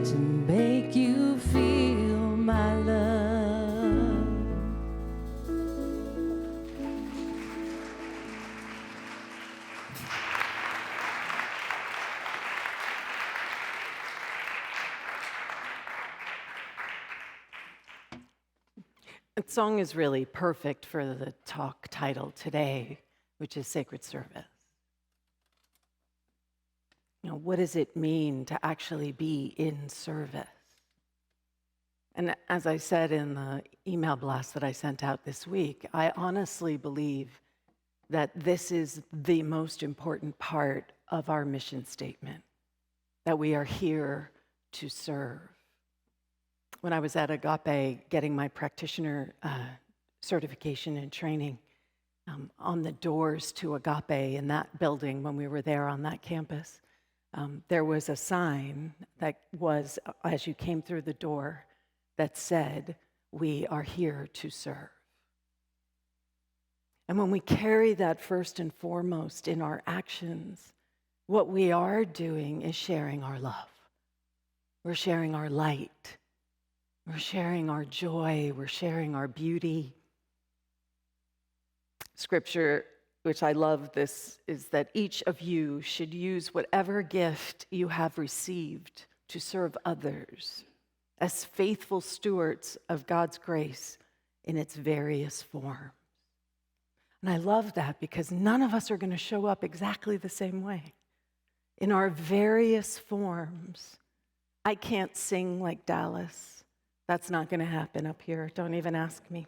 to make you feel my love. That song is really perfect for the talk title today, which is Sacred Service. You know, what does it mean to actually be in service? And as I said in the email blast that I sent out this week, I honestly believe that this is the most important part of our mission statement, that we are here to serve. When I was at Agape getting my practitioner certification and training, on the doors to Agape in that building when we were there on that campus, there was a sign that was, as you came through the door, that said, "We are here to serve." And when we carry that first and foremost in our actions, what we are doing is sharing our love. We're sharing our light. We're sharing our joy. We're sharing our beauty. Scripture, which I love this, is that each of you should use whatever gift you have received to serve others as faithful stewards of God's grace in its various forms. And I love that because none of us are going to show up exactly the same way. In our various forms, I can't sing like Dallas. That's not going to happen up here. Don't even ask me.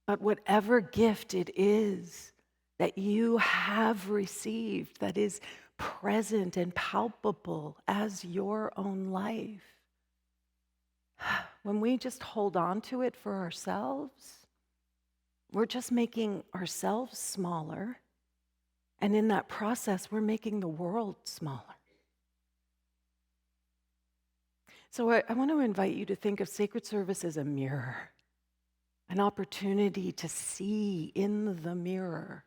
But whatever gift it is that you have received that is present and palpable as your own life, when we just hold on to it for ourselves, we're just making ourselves smaller. And in that process, we're making the world smaller. So I want to invite you to think of sacred service as a mirror, an opportunity to see in the mirror.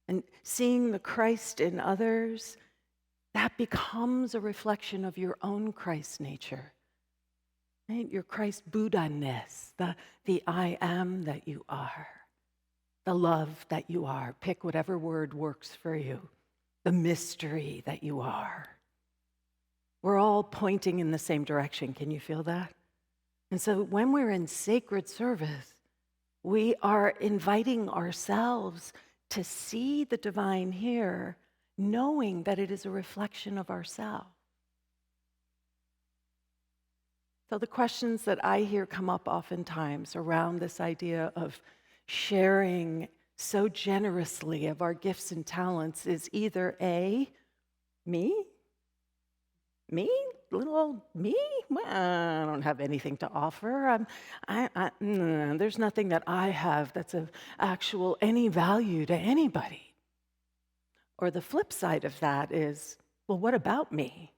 And seeing the Christ in others, that becomes a reflection of your own Christ nature, right? Your Christ Buddha-ness, the I am that you are, the love that you are. Pick whatever word works for you, the mystery that you are. We're all pointing in the same direction. Can you feel that? And so when we're in sacred service, we are inviting ourselves to see the divine here, knowing that it is a reflection of ourselves. So the questions that I hear come up oftentimes around this idea of sharing so generously of our gifts and talents is either A, me? Me? Little old me? Well, I don't have anything to offer. There's nothing that I have that's of actual any value to anybody. Or the flip side of that is, well, what about me?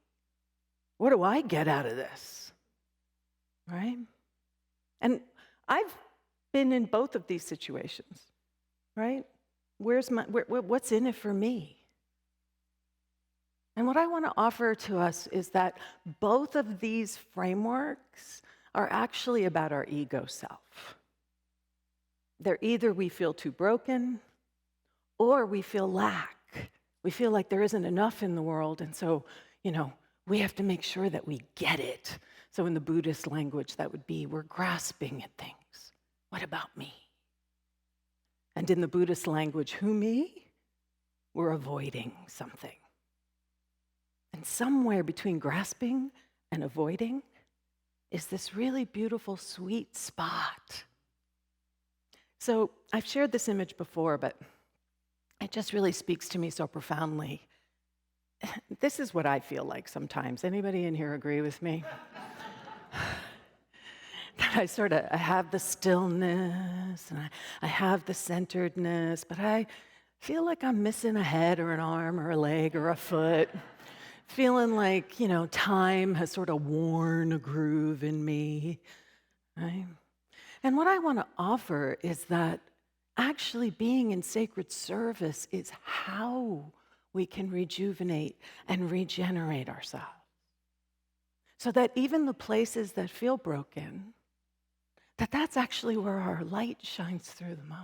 What do I get out of this? Right? And I've been in both of these situations, right? What's in it for me? And what I want to offer to us is that both of these frameworks are actually about our ego self. They're either we feel too broken or we feel lack. We feel like there isn't enough in the world, and so, we have to make sure that we get it. So in the Buddhist language, that would be we're grasping at things. What about me? And in the Buddhist language, who me? We're avoiding something. And somewhere between grasping and avoiding is this really beautiful, sweet spot. So I've shared this image before, but it just really speaks to me so profoundly. This is what I feel like sometimes. Anybody in here agree with me? That I have the stillness and I have the centeredness, but I feel like I'm missing a head or an arm or a leg or a foot. Feeling like, time has sort of worn a groove in me, right? And what I want to offer is that actually being in sacred service is how we can rejuvenate and regenerate ourselves. So that even the places that feel broken, that's actually where our light shines through the most.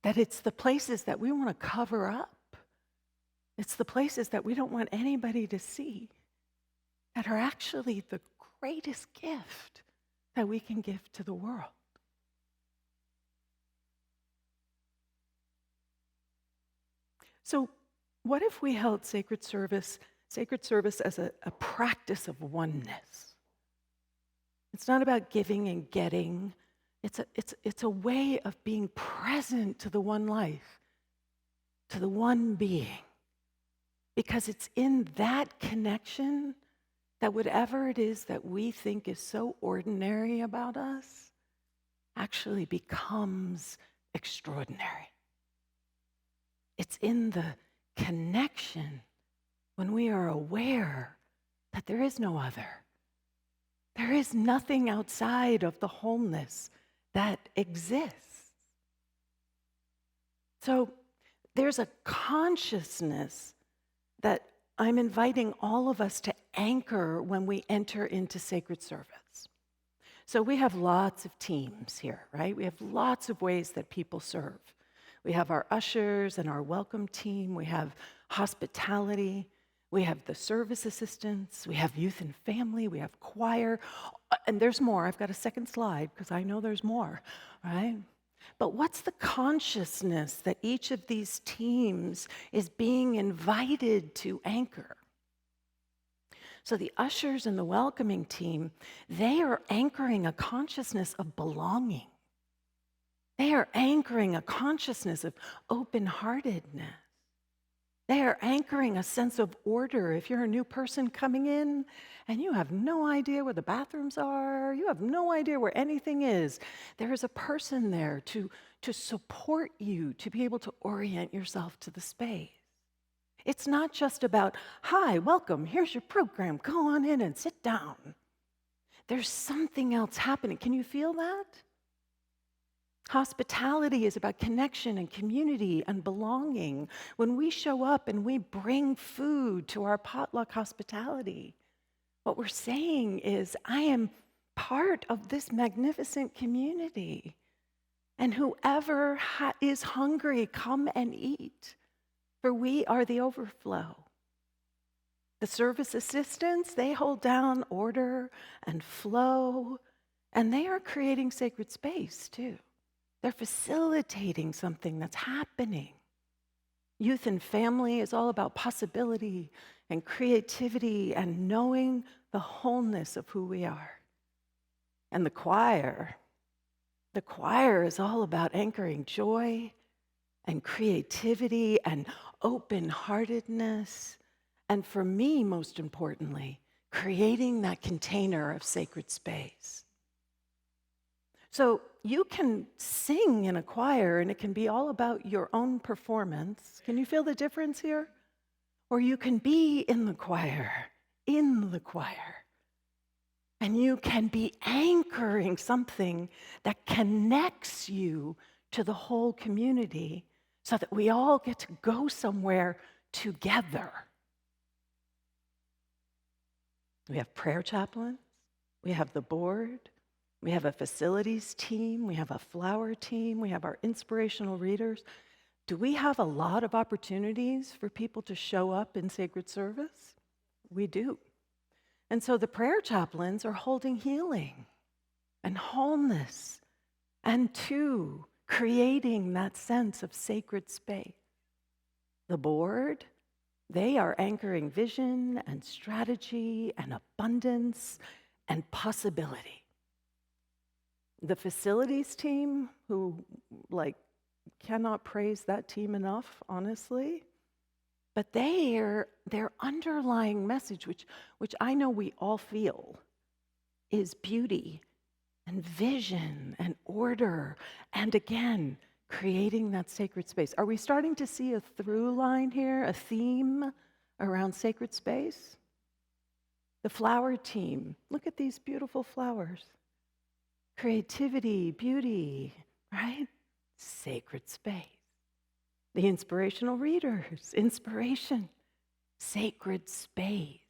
That it's the places that we want to cover up. It's the places that we don't want anybody to see that are actually the greatest gift that we can give to the world. So what if we held sacred service as a practice of oneness? It's not about giving and getting. It's a way of being present to the one life, to the one being. Because it's in that connection that whatever it is that we think is so ordinary about us actually becomes extraordinary. It's in the connection when we are aware that there is no other. There is nothing outside of the wholeness that exists. So there's a consciousness that I'm inviting all of us to anchor when we enter into sacred service. So we have lots of teams here, right? We have lots of ways that people serve. We have our ushers and our welcome team. We have hospitality. We have the service assistants. We have youth and family. We have choir. And there's more. I've got a second slide because I know there's more, right? But what's the consciousness that each of these teams is being invited to anchor? So the ushers and the welcoming team, they are anchoring a consciousness of belonging. They are anchoring a consciousness of open-heartedness. They are anchoring a sense of order. If you're a new person coming in and you have no idea where the bathrooms are, you have no idea where anything is, there is a person there to support you, to be able to orient yourself to the space. It's not just about, hi, welcome, here's your program, go on in and sit down. There's something else happening. Can you feel that? Hospitality is about connection and community and belonging. When we show up and we bring food to our potluck hospitality, what we're saying is, I am part of this magnificent community. And whoever is hungry, come and eat, for we are the overflow. The service assistants, they hold down order and flow, and they are creating sacred space too. They're facilitating something that's happening. Youth and family is all about possibility and creativity and knowing the wholeness of who we are. And the choir is all about anchoring joy and creativity and open-heartedness. And for me, most importantly, creating that container of sacred space. So you can sing in a choir and it can be all about your own performance. Can you feel the difference here? Or you can be in the choir, and you can be anchoring something that connects you to the whole community so that we all get to go somewhere together. We have prayer chaplains, we have the board, we have a facilities team, we have a flower team, we have our inspirational readers. Do we have a lot of opportunities for people to show up in sacred service? We do. And so the prayer chaplains are holding healing and wholeness and creating that sense of sacred space. The board, they are anchoring vision and strategy and abundance and possibility. The facilities team, who cannot praise that team enough, honestly, but their underlying message, which I know we all feel, is beauty and vision and order, and again, creating that sacred space. Are we starting to see a through line here, a theme around sacred space? The flower team, look at these beautiful flowers. Creativity, beauty, right? Sacred space. the inspirational readers, inspiration, sacred space.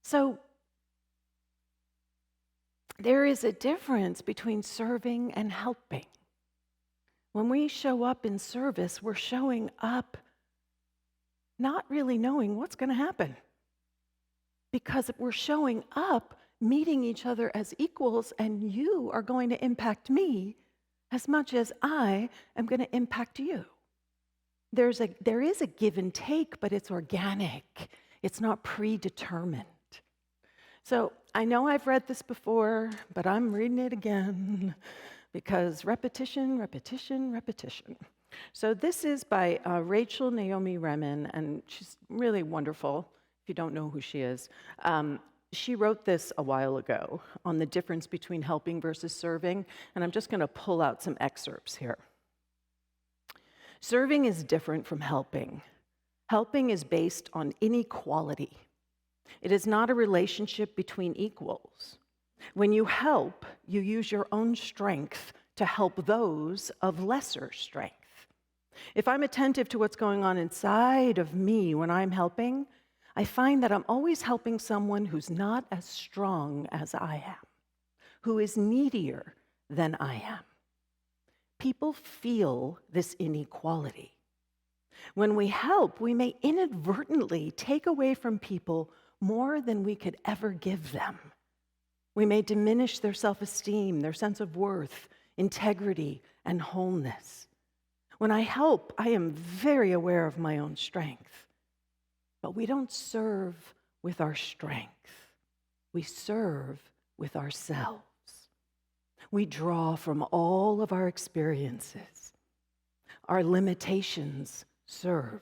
So there is a difference between serving and helping. When we show up in service, we're showing up not really knowing what's going to happen, because we're showing up meeting each other as equals, and you are going to impact me as much as I am going to impact you. There is a give and take, but it's organic. It's not predetermined. So I know I've read this before, but I'm reading it again because repetition, repetition, repetition. So this is by Rachel Naomi Remen, and she's really wonderful if you don't know who she is. She wrote this a while ago on the difference between helping versus serving, and I'm just going to pull out some excerpts here. Serving is different from helping. Helping is based on inequality. It is not a relationship between equals. When you help, you use your own strength to help those of lesser strength. If I'm attentive to what's going on inside of me when I'm helping, I find that I'm always helping someone who's not as strong as I am, who is needier than I am. People feel this inequality. When we help, we may inadvertently take away from people more than we could ever give them. We may diminish their self-esteem, their sense of worth, integrity, and wholeness. When I help, I am very aware of my own strength. But we don't serve with our strength. We serve with ourselves. We draw from all of our experiences. Our limitations serve.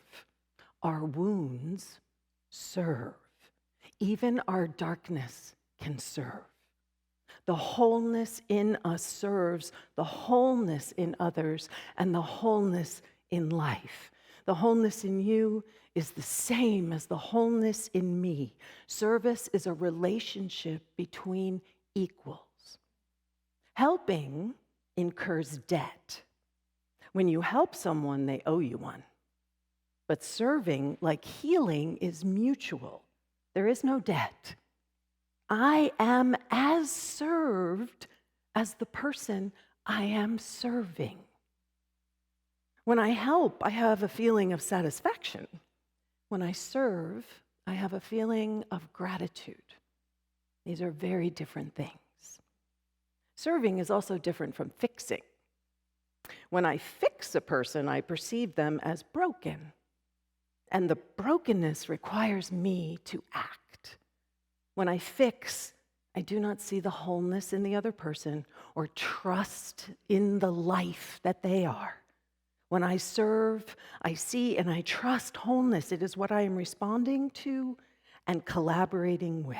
Our wounds serve. Even our darkness can serve. The wholeness in us serves the wholeness in others and the wholeness in life. The wholeness in you is the same as the wholeness in me. Service is a relationship between equals. Helping incurs debt. When you help someone, they owe you one. But serving, like healing, is mutual. There is no debt. I am as served as the person I am serving. When I help, I have a feeling of satisfaction. When I serve, I have a feeling of gratitude. These are very different things. Serving is also different from fixing. When I fix a person, I perceive them as broken, and the brokenness requires me to act. When I fix, I do not see the wholeness in the other person or trust in the life that they are. When I serve, I see and I trust wholeness. It is what I am responding to and collaborating with.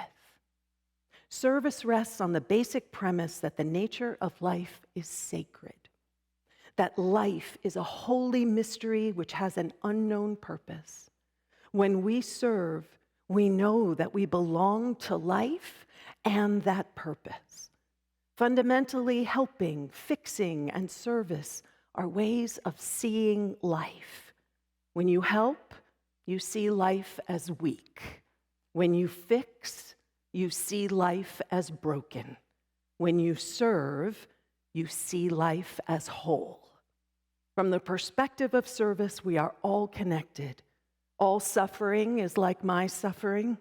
Service rests on the basic premise that the nature of life is sacred, that life is a holy mystery which has an unknown purpose. When we serve, we know that we belong to life and that purpose. Fundamentally, helping, fixing, and service are ways of seeing life. When you help, you see life as weak. When you fix, you see life as broken. When you serve, you see life as whole. From the perspective of service, we are all connected. All suffering is like my suffering,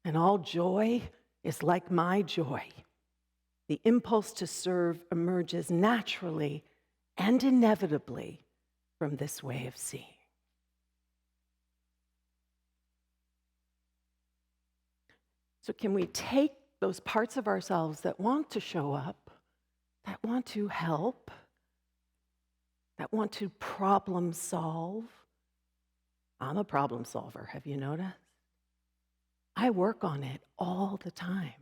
and all joy is like my joy. The impulse to serve emerges naturally and inevitably from this way of seeing. So can we take those parts of ourselves that want to show up, that want to help, that want to problem solve? I'm a problem solver, have you noticed? I work on it all the time.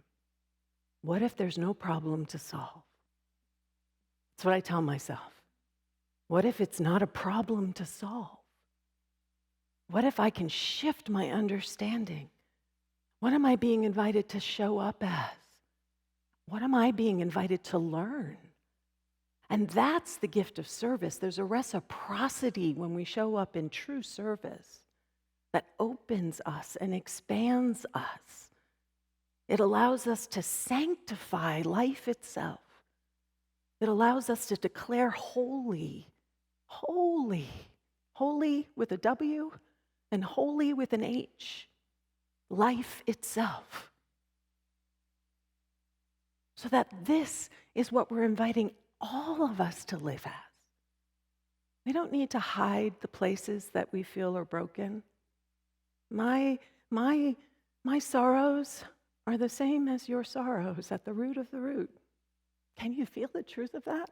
What if there's no problem to solve? That's what I tell myself. What if it's not a problem to solve? What if I can shift my understanding? What am I being invited to show up as? What am I being invited to learn? And that's the gift of service. There's a reciprocity when we show up in true service that opens us and expands us. It allows us to sanctify life itself. It allows us to declare holy, holy, holy with a W and holy with an H, life itself. So that this is what we're inviting all of us to live as. We don't need to hide the places that we feel are broken. My sorrows are the same as your sorrows at the root of the root. Can you feel the truth of that?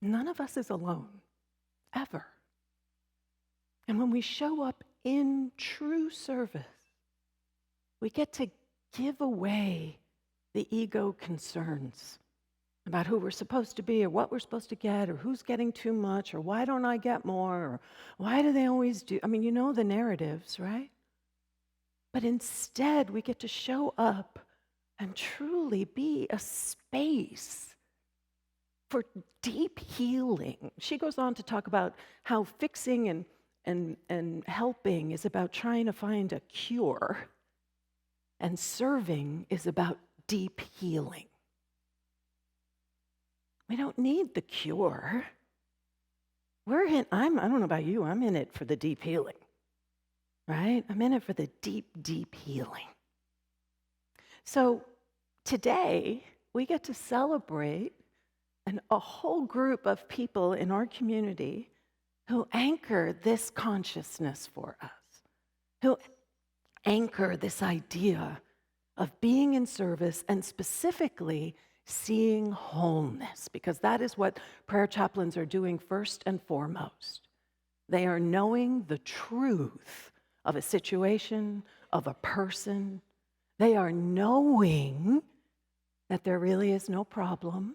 None of us is alone, ever. And when we show up in true service, we get to give away the ego concerns about who we're supposed to be or what we're supposed to get or who's getting too much or why don't I get more or why do they always do? I mean, you know the narratives, right? But instead, we get to show up and truly be a space for deep healing. She goes on to talk about how fixing and helping is about trying to find a cure, and serving is about deep healing. We don't need the cure. I don't know about you, I'm in it for the deep healing, right? I'm in it for the deep, deep healing. So today, we get to celebrate a whole group of people in our community who anchor this consciousness for us, who anchor this idea of being in service and specifically seeing wholeness, because that is what prayer chaplains are doing first and foremost. They are knowing the truth of a situation, of a person. They are knowing that there really is no problem.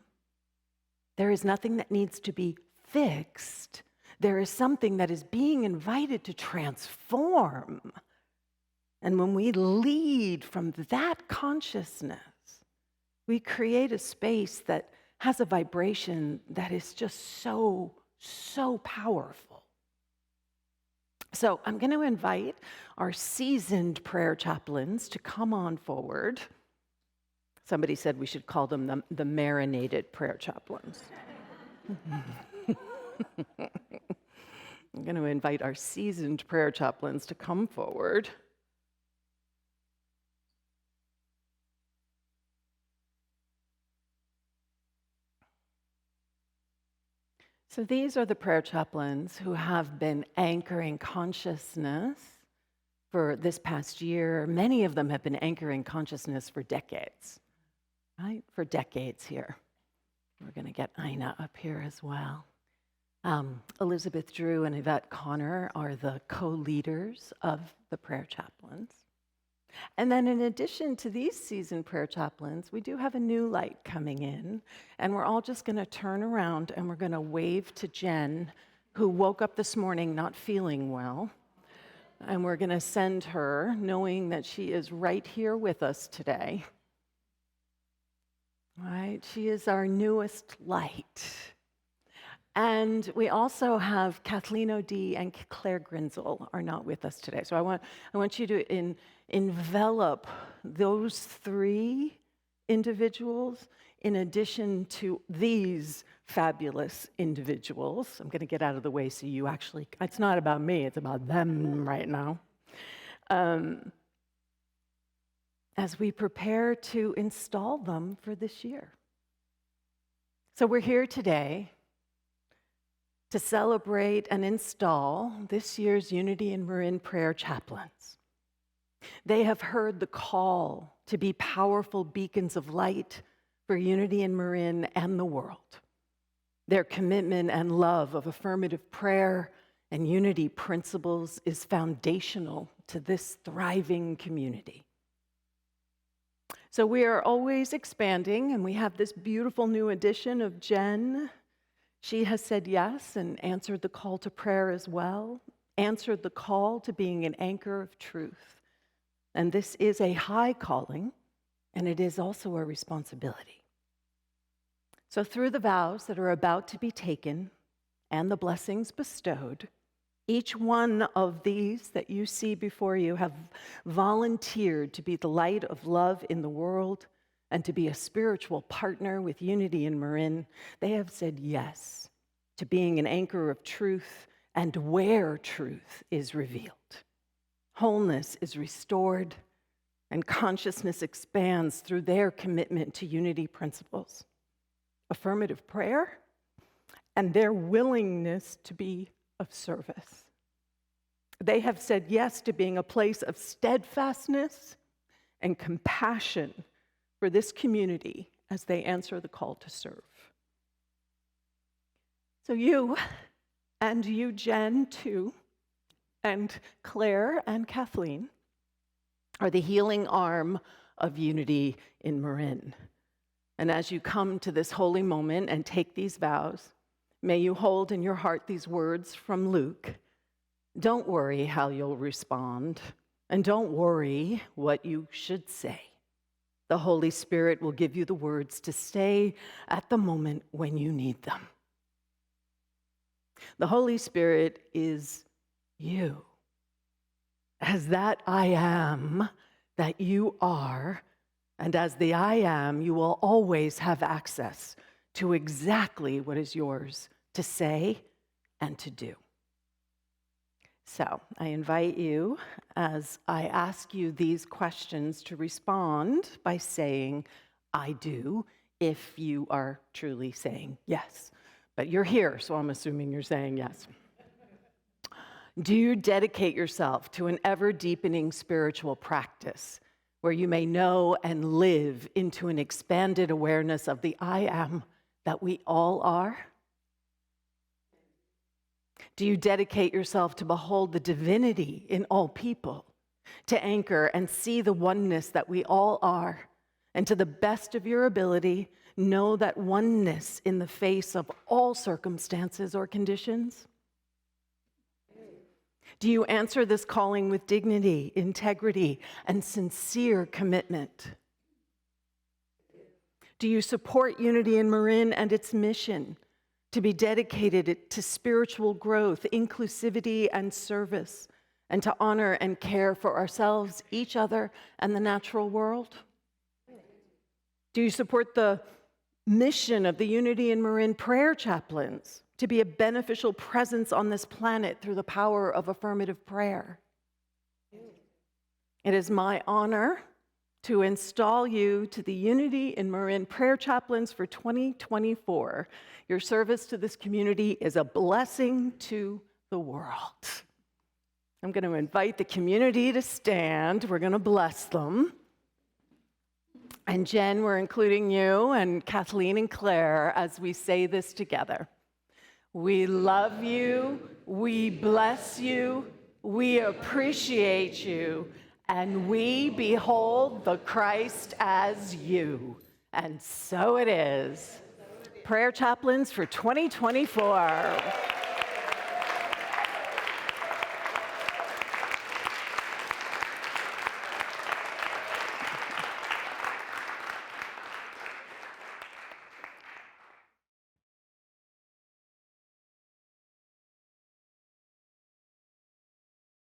There is nothing that needs to be fixed. There is something that is being invited to transform. And when we lead from that consciousness, we create a space that has a vibration that is just so, so powerful. So I'm going to invite our seasoned prayer chaplains to come on forward. Somebody said we should call them the marinated prayer chaplains. I'm going to invite our seasoned prayer chaplains to come forward. So these are the prayer chaplains who have been anchoring consciousness for this past year. Many of them have been anchoring consciousness for decades, right? For decades here. We're going to get Ina up here as well. Elizabeth Drew and Yvette Connor are the co-leaders of the prayer chaplains. And then in addition to these seasoned prayer chaplains, we do have a new light coming in, and we're all just going to turn around and we're going to wave to Jen, who woke up this morning not feeling well, and we're going to send her, knowing that she is right here with us today. Right? She is our newest light. And we also have Kathleen O'Dea and Claire Grinzel are not with us today. So I want you to envelop those three individuals in addition to these fabulous individuals. I'm going to get out of the way so you actually, it's not about me, it's about them right now. As we prepare to install them for this year. So we're here today to celebrate and install this year's Unity in Marin prayer chaplains. They have heard the call to be powerful beacons of light for Unity in Marin and the world. Their commitment and love of affirmative prayer and unity principles is foundational to this thriving community. So we are always expanding, and we have this beautiful new addition of Jen. She has said yes and answered the call to prayer as well, answered the call to being an anchor of truth. And this is a high calling, and it is also a responsibility. So through the vows that are about to be taken and the blessings bestowed, each one of these that you see before you have volunteered to be the light of love in the world and to be a spiritual partner with Unity in Marin. They have said yes to being an anchor of truth and where truth is revealed. Wholeness is restored and consciousness expands through their commitment to unity principles, affirmative prayer, and their willingness to be of service. They have said yes to being a place of steadfastness and compassion for this community as they answer the call to serve. So you, Jen, too, and Claire and Kathleen are the healing arm of Unity in Marin. And as you come to this holy moment and take these vows, may you hold in your heart these words from Luke. Don't worry how you'll respond, and don't worry what you should say. The Holy Spirit will give you the words to say at the moment when you need them. The Holy Spirit is you. As that I am that you are, and as the I am, you will always have access to exactly what is yours to say and to do. So I invite you, as I ask you these questions, to respond by saying, I do, if you are truly saying yes. But you're here, so I'm assuming you're saying yes. Do you dedicate yourself to an ever-deepening spiritual practice where you may know and live into an expanded awareness of the I am that we all are? Do you dedicate yourself to behold the divinity in all people, to anchor and see the oneness that we all are, and to the best of your ability, know that oneness in the face of all circumstances or conditions? Do you answer this calling with dignity, integrity, and sincere commitment? Do you support Unity in Marin and its mission to be dedicated to spiritual growth, inclusivity, and service, and to honor and care for ourselves, each other, and the natural world? Do you support the mission of the Unity in Marin prayer chaplains to be a beneficial presence on this planet through the power of affirmative prayer? It is my honor to install you to the Unity in Marin prayer chaplains for 2024. Your service to this community is a blessing to the world. I'm going to invite the community to stand. We're going to bless them. And Jen, we're including you, and Kathleen and Claire as we say this together. We love you, we bless you, we appreciate you, and we behold the Christ as you. And so it is. Prayer chaplains for 2024.